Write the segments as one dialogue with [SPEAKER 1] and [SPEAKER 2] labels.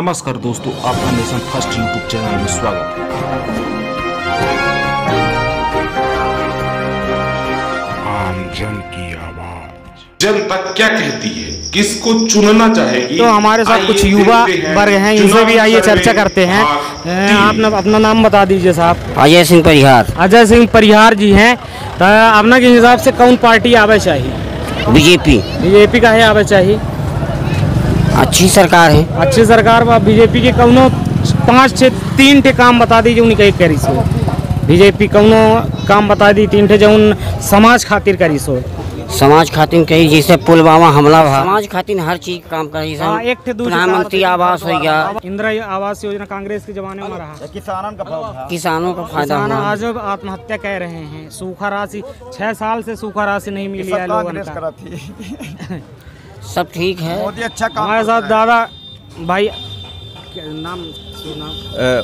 [SPEAKER 1] नमस्कार दोस्तों, आपका नेशन फर्स्ट यूट्यूब चैनल में स्वागत है। आम जन की आवाज, जनता क्या कहती है, किसको चुनना चाहेगी।
[SPEAKER 2] तो हमारे साथ कुछ युवा वर्ग हैं, इनसे भी आइए चर्चा करते हैं। आप अपना नाम बता दीजिए साहब।
[SPEAKER 3] अजय सिंह परिहार।
[SPEAKER 2] अजय सिंह परिहार जी हैं। तो अपना के हिसाब से कौन पार्टी आवे चाहिए?
[SPEAKER 3] बीजेपी।
[SPEAKER 2] बीजेपी का है आवे चाहिए।
[SPEAKER 3] अच्छी सरकार है।
[SPEAKER 2] अच्छी सरकार बीजेपी के कौनो 5-6-3 ठे काम बता दीजिए उन्हीं एक करी सो। बीजेपी कौनो काम बता दी 3 ठे जो उन समाज खातिर करी सो।
[SPEAKER 3] समाज खातिर कही जैसे पुलवामा हमला भा, समाज खातिर हर चीज काम करी।
[SPEAKER 2] एक ठे
[SPEAKER 3] प्रधानमंत्री आवास हो गया,
[SPEAKER 2] इंदिरा आवास योजना कांग्रेस के जमाने में रहा।
[SPEAKER 3] किसानों का फायदा।
[SPEAKER 2] आज आत्महत्या कह रहे हैं। सूखा राशि 6 साल से सूखा राशि नहीं मिली है लोगों को।
[SPEAKER 3] सब ठीक है।
[SPEAKER 2] मोदी अच्छा काम। हमारे साथ दादा भाई नाम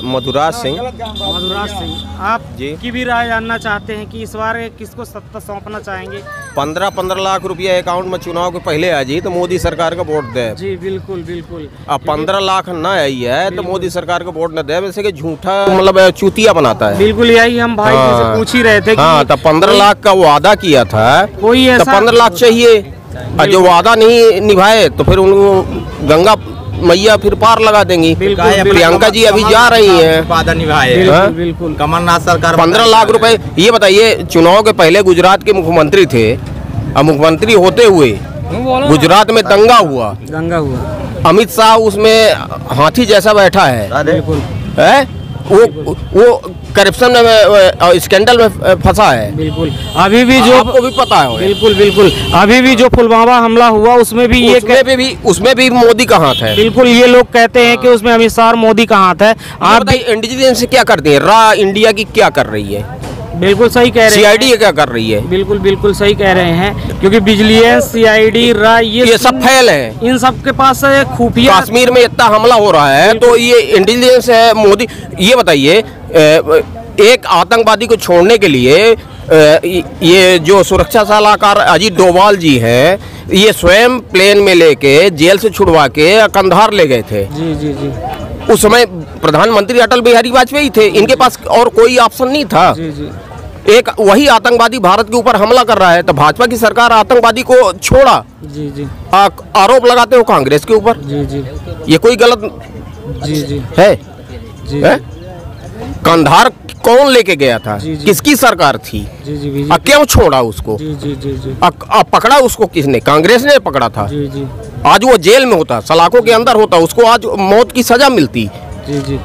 [SPEAKER 4] मधुराज सिंह।
[SPEAKER 2] मधुराज सिंह, आप जी की भी राय जानना चाहते हैं कि इस बार किसको सत्ता सौंपना चाहेंगे?
[SPEAKER 4] 15 लाख रुपया अकाउंट में चुनाव के पहले आ जी तो मोदी सरकार का वोट दे।
[SPEAKER 2] जी बिल्कुल बिल्कुल।
[SPEAKER 4] अब 15 लाख न आई है तो मोदी सरकार का वोट न दे, वैसे कि झूठा मतलब चूतिया बनाता है।
[SPEAKER 2] बिल्कुल यही हम भाई से पूछ ही रहे थे।
[SPEAKER 4] हाँ, तो 15 लाख का वादा किया था,
[SPEAKER 2] कोई
[SPEAKER 4] तो 15 लाख चाहिए। और जो वादा नहीं निभाए तो फिर उनको गंगा मैया फिर पार लगा देंगी। प्रियंका जी अभी जा रही हैं,
[SPEAKER 5] वादा निभाए।
[SPEAKER 2] बिल्कुल।
[SPEAKER 5] कमलनाथ सरकार
[SPEAKER 4] 15 लाख रुपए। ये बताइए, चुनाव के पहले गुजरात के मुख्यमंत्री थे, अब मुख्यमंत्री होते हुए गुजरात में दंगा हुआ। अमित शाह उसमें हाथी जैसा बैठा है। वो करप्शन में स्कैंडल में फंसा है।
[SPEAKER 2] बिल्कुल। अभी भी जो
[SPEAKER 4] आपको भी पता है।
[SPEAKER 2] बिल्कुल बिल्कुल। अभी भी जो पुलवामा हमला हुआ उसमें भी
[SPEAKER 4] मोदी का हाथ है।
[SPEAKER 2] बिल्कुल। ये लोग कहते हैं कि उसमें अमित शाह और मोदी का हाथ है।
[SPEAKER 4] आप बताइए, इंटेलिजेंस क्या करती है? रा इंडिया की क्या कर रही है?
[SPEAKER 2] बिल्कुल सही कह रहे हैं।
[SPEAKER 4] सीआईडी क्या कर रही है?
[SPEAKER 2] बिल्कुल बिल्कुल सही कह रहे हैं, क्योंकि बिजलियंस, सीआईडी, रा ये सब
[SPEAKER 4] फैल है।
[SPEAKER 2] इन सब के पास खुफिया।
[SPEAKER 4] कश्मीर में इतना हमला हो रहा है तो ये इंटेलिजेंस है मोदी। ये बताइए, एक आतंकवादी को छोड़ने के लिए ये जो सुरक्षा सलाहकार अजीत डोभाल जी हैं, ये स्वयं प्लेन में लेके जेल से छुड़वा के कंधार ले गए थे।
[SPEAKER 2] जी जी जी।
[SPEAKER 4] उस समय प्रधानमंत्री अटल बिहारी वाजपेयी थे, इनके पास और कोई ऑप्शन नहीं था।
[SPEAKER 2] जी जी।
[SPEAKER 4] एक वही आतंकवादी भारत के ऊपर हमला कर रहा है तो भाजपा की सरकार आतंकवादी को छोड़ा।
[SPEAKER 2] जी जी।
[SPEAKER 4] आरोप लगाते हो कांग्रेस के ऊपर।
[SPEAKER 2] जी जी।
[SPEAKER 4] ये कोई गलत
[SPEAKER 2] जी जी
[SPEAKER 4] है?
[SPEAKER 2] जी।
[SPEAKER 4] कंधार कौन लेके गया था?
[SPEAKER 2] जी जी।
[SPEAKER 4] किसकी सरकार थी?
[SPEAKER 2] जी जी।
[SPEAKER 4] क्यों छोड़ा उसको?
[SPEAKER 2] जी जी जी जी।
[SPEAKER 4] पकड़ा उसको किसने? कांग्रेस ने पकड़ा था।
[SPEAKER 2] जी जी।
[SPEAKER 4] आज वो जेल में होता, सलाखों के अंदर होता, उसको आज मौत की सजा मिलती।
[SPEAKER 2] जी जी।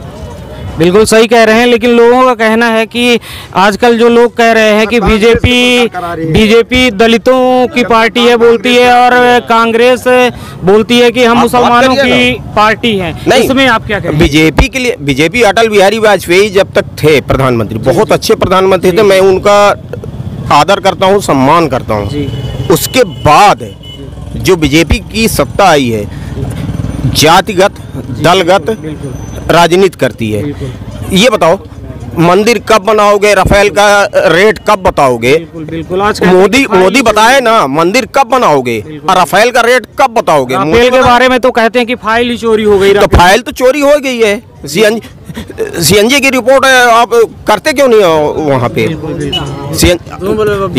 [SPEAKER 2] बिल्कुल सही कह रहे हैं, लेकिन लोगों का कहना है कि आजकल जो लोग कह रहे हैं कि बीजेपी दलितों की पार्टी है बोलती है, और कांग्रेस बोलती है कि हम मुसलमानों की पार्टी है। इसमें आप क्या कहें?
[SPEAKER 4] बीजेपी के लिए, बीजेपी अटल बिहारी वाजपेयी जब तक थे प्रधानमंत्री, बहुत अच्छे प्रधानमंत्री थे, मैं उनका आदर करता हूँ, सम्मान करता हूँ। उसके बाद जो बीजेपी की सत्ता आई है, जातिगत, दलगत राजनीति करती है। ये बताओ, मंदिर कब बनाओगे? राफेल का रेट कब बताओगे?
[SPEAKER 2] बिल्कुल।
[SPEAKER 4] मोदी बताए ना, मंदिर कब बनाओगे और राफेल का रेट कब बताओगे?
[SPEAKER 2] राफेल के बारे में तो कहते हैं कि फाइल ही चोरी हो गई।
[SPEAKER 4] तो फाइल तो चोरी हो गई है। सीएनजी की रिपोर्ट है, आप करते क्यों नहीं हो वहाँ पे?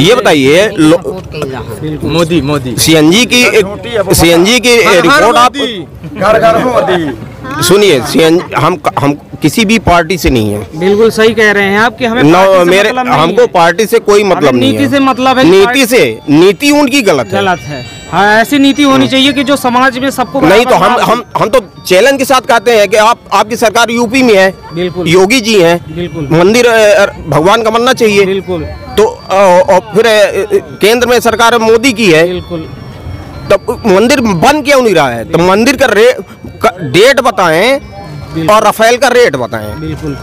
[SPEAKER 4] ये बताइए,
[SPEAKER 5] मोदी
[SPEAKER 4] सीएनजी की रिपोर्ट आप
[SPEAKER 5] घर
[SPEAKER 4] सुनिए। हम किसी भी पार्टी से नहीं है।
[SPEAKER 2] बिल्कुल सही कह रहे हैं आप कि हमें
[SPEAKER 4] हमको पार्टी से कोई मतलब नहीं है।
[SPEAKER 2] नीति से मतलब है।
[SPEAKER 4] नीति उनकी गलत
[SPEAKER 2] है। हाँ, ऐसी नीति होनी चाहिए कि जो समाज में सबको
[SPEAKER 4] नहीं। तो हम तो चैलेंज के साथ कहते हैं कि आपकी सरकार यूपी में है। बिल्कुल। योगी जी हैं। बिल्कुल। मंदिर भगवान का बनना चाहिए। बिल्कुल। तो और फिर केंद्र में सरकार मोदी की है। बिल्कुल। तो मंदिर बन क्यों नहीं रहा है? तो मंदिर का डेट बताएं और राफेल का रेट बताएं।
[SPEAKER 2] बिल्कुल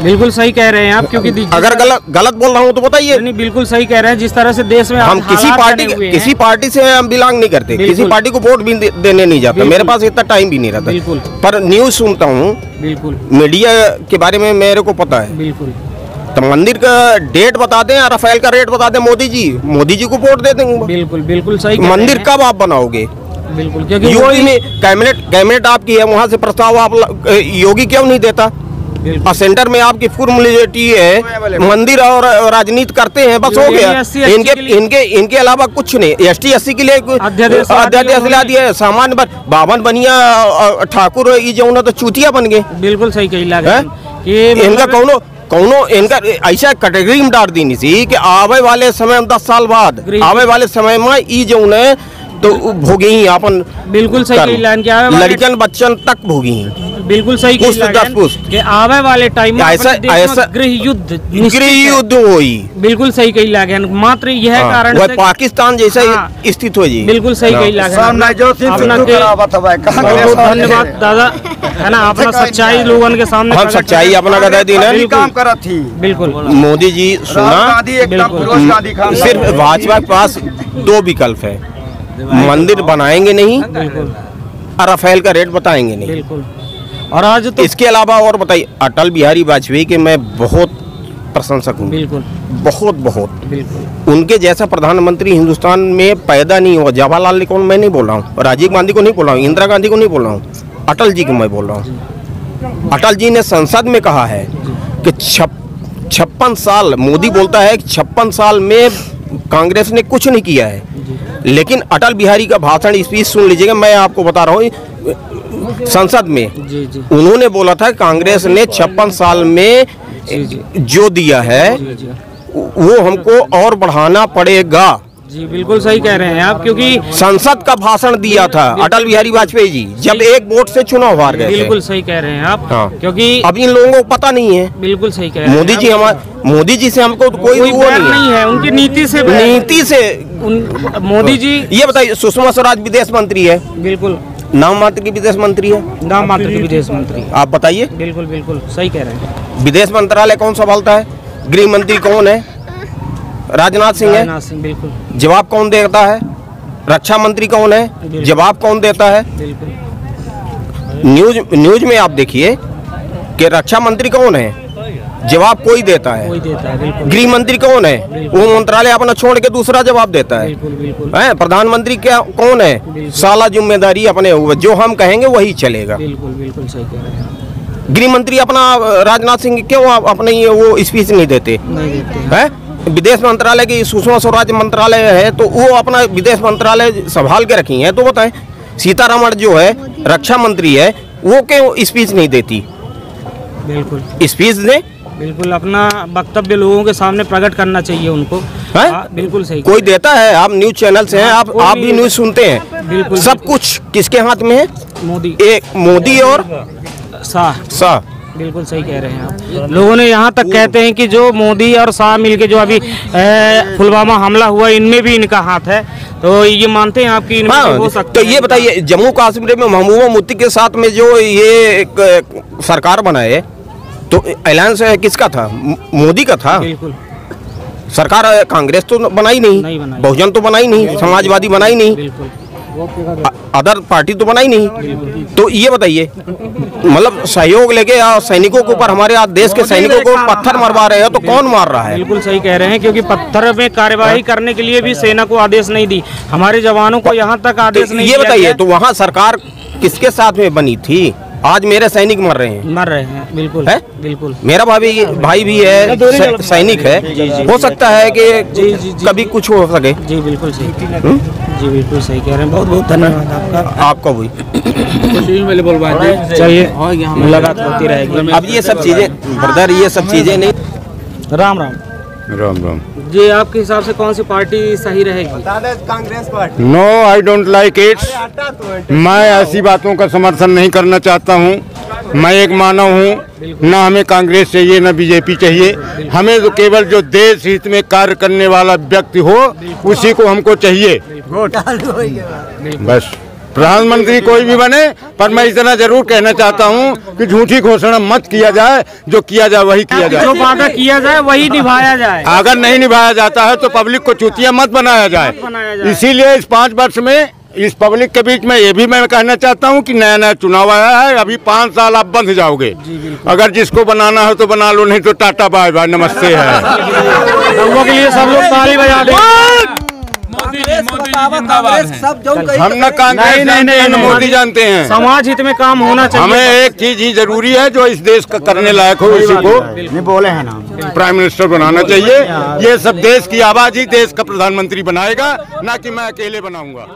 [SPEAKER 2] बिल्कुल सही कह रहे हैं आप, क्योंकि
[SPEAKER 4] अगर गलत बोल रहा हूँ तो बताइए।
[SPEAKER 2] नहीं, बिल्कुल सही कह रहे हैं। जिस तरह से देश में
[SPEAKER 4] हम किसी पार्टी से हम बिलोंग नहीं करते, किसी पार्टी को वोट भी देने नहीं जाते। मेरे पास इतना टाइम भी नहीं रहता। बिल्कुल। पर न्यूज सुनता हूँ। बिल्कुल। मीडिया के बारे में मेरे को पता है। बिल्कुल। तो मंदिर का डेट बता दें, राफेल का रेट बता दें, मोदी जी को वोट दे देंगे।
[SPEAKER 2] बिल्कुल बिल्कुल सही।
[SPEAKER 4] मंदिर कब आप बनाओगे?
[SPEAKER 2] बिल्कुल, क्योंकि
[SPEAKER 4] यूपी में कैबिनेट आपकी है, वहाँ से प्रस्ताव आप योगी क्यों नहीं देता? और सेंटर में आपकी फुल मेजॉरिटी है, मंदिर और राजनीति करते हैं, बस हो गया। इनके अलावा कुछ नहीं। ST SC के लिए अध्यादेश ला दिया, सामान्य बावन बनिया ठाकुर ई जो तो चूतिया बन गए।
[SPEAKER 2] बिल्कुल सही कही
[SPEAKER 4] इनका कौनो इनका ऐसा कैटेगरी में डाल दी थी कि आवे वाले समय 10 साल बाद आवे वाले समय में ई जो तो भोगी ही अपन।
[SPEAKER 2] बिल्कुल सही कही
[SPEAKER 4] लड़कन बच्चन तक भोगी ही।
[SPEAKER 2] बिल्कुल सही कि आवे वाले टाइम में ऐसा गृह युद्ध हुई। बिल्कुल सही कही लागे, मात्र यह कारण
[SPEAKER 4] वह पाकिस्तान जैसा स्थित हो जी।
[SPEAKER 2] बिल्कुल सही कही लागे। धन्यवाद दादा, है ना, अपना सच्चाई लोगों के सामने
[SPEAKER 4] हम सच्चाई अपना कह दी ना।
[SPEAKER 2] बिल्कुल
[SPEAKER 4] मोदी जी सुना, सिर्फ भाजपा के पास 2 विकल्प है, मंदिर बनाएंगे नहीं और राफेल का रेट बताएंगे नहीं।
[SPEAKER 2] बिल्कुल। और आज तो
[SPEAKER 4] इसके अलावा और बताइए, अटल बिहारी वाजपेयी के मैं बहुत प्रशंसक हूँ।
[SPEAKER 2] बिल्कुल,
[SPEAKER 4] बहुत
[SPEAKER 2] बिल्कुल।
[SPEAKER 4] उनके जैसा प्रधानमंत्री हिंदुस्तान में पैदा नहीं हुआ। जवाहरलाल नेहरू को मैं नहीं बोल रहा हूँ, राजीव गांधी को नहीं बोल रहा हूँ, इंदिरा गांधी को नहीं बोल रहा हूँ, अटल जी को मैं बोल रहा हूँ। अटल जी ने संसद में कहा है कि 56 साल, मोदी बोलता है कि 56 साल में कांग्रेस ने कुछ नहीं किया है, लेकिन अटल बिहारी का भाषण स्पीच सुन लीजिएगा, मैं आपको बता रहा हूँ। संसद में उन्होंने बोला था कांग्रेस ने 56 साल में जो दिया है वो हमको और बढ़ाना पड़ेगा।
[SPEAKER 2] जी बिल्कुल सही कह रहे हैं आप, क्योंकि
[SPEAKER 4] संसद का भाषण दिया था अटल बिहारी वाजपेयी जी जब एक वोट से चुनाव हार गए।
[SPEAKER 2] बिल्कुल सही कह रहे हैं आप।
[SPEAKER 4] हाँ।
[SPEAKER 2] क्योंकि
[SPEAKER 4] अब इन लोगों को पता नहीं है।
[SPEAKER 2] बिल्कुल सही कह रहे हैं
[SPEAKER 4] मोदी जी से हमको कोई वो
[SPEAKER 2] नहीं है, उनकी नीति से मोदी जी।
[SPEAKER 4] ये बताइए, सुषमा स्वराज विदेश मंत्री है।
[SPEAKER 2] बिल्कुल,
[SPEAKER 4] नाम मात्र की विदेश मंत्री है,
[SPEAKER 2] नाम मात्र की विदेश मंत्री।
[SPEAKER 4] आप बताइए।
[SPEAKER 2] बिल्कुल बिल्कुल सही कह रहे हैं।
[SPEAKER 4] विदेश मंत्रालय कौन संभालता है? गृह मंत्री कौन है? राजनाथ सिंह है।
[SPEAKER 2] बिल्कुल।
[SPEAKER 4] जवाब कौन देता है? रक्षा मंत्री कौन है? जवाब कौन देता है? न्यूज में आप देखिए कि रक्षा मंत्री कौन है, जवाब कोई देता है। गृह मंत्री कौन है? वो मंत्रालय अपना छोड़ के दूसरा जवाब देता है। है प्रधानमंत्री क्या कौन है? साला जिम्मेदारी अपने हुए, जो हम कहेंगे वही चलेगा।
[SPEAKER 2] बिल्कुल सही कह रहे हैं।
[SPEAKER 4] गृह मंत्री अपना राजनाथ सिंह क्यों अपने ये वो स्पीच नहीं देते हैं? विदेश मंत्रालय की सुषमा स्वराज मंत्रालय है तो वो अपना विदेश मंत्रालय संभाल के रखी है। तो बताएं, सीतारमण जो है रक्षा मंत्री है, वो क्यों स्पीच नहीं देती?
[SPEAKER 2] बिल्कुल
[SPEAKER 4] स्पीच दे।
[SPEAKER 2] बिल्कुल, अपना वक्तव्य लोगों के सामने प्रकट करना चाहिए उनको। बिल्कुल सही।
[SPEAKER 4] कोई देता है? आप न्यूज चैनल से हैं, आप भी न्यूज सुनते हैं।
[SPEAKER 2] बिल्कुल।
[SPEAKER 4] सब कुछ किसके हाथ में है? मोदी और शाह।
[SPEAKER 2] बिल्कुल सही कह रहे हैं आप। लोगों ने यहाँ तक कहते हैं कि जो मोदी और शाह मिलके जो अभी पुलवामा हमला हुआ, इनमें भी इनका हाथ है। तो ये मानते हैं आपकी इनमें हो सकता है?
[SPEAKER 4] तो ये बताइए, जम्मू कश्मीर में महबूबा मुफ्ती के साथ में जो ये एक सरकार बनाए, तो अलायंस किसका था? मोदी का था।
[SPEAKER 2] बिल्कुल।
[SPEAKER 4] सरकार कांग्रेस तो बनाई नहीं, बहुजन तो बनाई नहीं, समाजवादी बनाई नहीं, अदर पार्टी तो बनाई नहीं। तो ये बताइए, मतलब सहयोग लेके सैनिकों के ऊपर, हमारे देश के सैनिकों को पत्थर मरवा रहे हो तो कौन मार रहा है?
[SPEAKER 2] बिल्कुल सही कह रहे हैं, क्योंकि पत्थर में कार्यवाही करने के लिए भी सेना को आदेश नहीं दी, हमारे जवानों को यहाँ तक आदेश नहीं।
[SPEAKER 4] ये बताइए, तो वहाँ सरकार किसके साथ में बनी थी? आज मेरे सैनिक मर रहे हैं। बिल्कुल है। बिल्कुल, मेरा भाई भी है, सैनिक है। हो सकता है कि कभी कुछ हो सके।
[SPEAKER 2] जी बिल्कुल सही। जी बिल्कुल सही कह रहे हैं। बहुत बहुत धन्यवाद
[SPEAKER 4] आपका भी।
[SPEAKER 2] चलिए, मुलाकात होती रहेगी।
[SPEAKER 4] अब ये सब चीजें ब्रदर, ये सब चीजें नहीं।
[SPEAKER 2] राम राम।
[SPEAKER 5] राम राम
[SPEAKER 2] जी, आपके हिसाब से कौन सी पार्टी सही रहेगी?
[SPEAKER 5] Congress party. No, I don't like it. मैं ऐसी बातों का समर्थन नहीं करना चाहता हूँ। मैं एक मानव हूँ, ना हमें कांग्रेस चाहिए ना बीजेपी चाहिए। हमें तो केवल जो देश हित में कार्य करने वाला व्यक्ति हो उसी को हमको चाहिए। बस, प्रधानमंत्री कोई भी बने, पर मैं इतना जरूर कहना चाहता हूँ कि झूठी घोषणा मत किया जाए, जो किया जाए वही किया जाए,
[SPEAKER 2] जो वादा किया जाए वही निभाया जाए।
[SPEAKER 5] अगर नहीं निभाया जाता है तो पब्लिक को चूतिया मत बनाया जाए। इसीलिए इस 5 वर्ष में इस पब्लिक के बीच में ये भी मैं कहना चाहता हूँ कि नया नया चुनाव आया है, अभी 5 साल आप बंद जाओगे। अगर जिसको बनाना हो तो बना लो, नहीं तो टाटा बाय बाय, नमस्ते है।
[SPEAKER 2] लोगों के लिए सब लोग ताली बजा दें।
[SPEAKER 5] हम न कांग्रेस जानते हैं न मोदी जानते हैं।
[SPEAKER 2] समाज हित में काम होना चाहिए।
[SPEAKER 5] हमें एक चीज ही जरूरी है जो इस देश का करने लायक हो, इसी को
[SPEAKER 3] बोले हैं ना
[SPEAKER 5] प्राइम मिनिस्टर बनाना चाहिए। ये सब देश की आवाज ही देश का प्रधानमंत्री बनाएगा, ना कि मैं अकेले बनाऊंगा।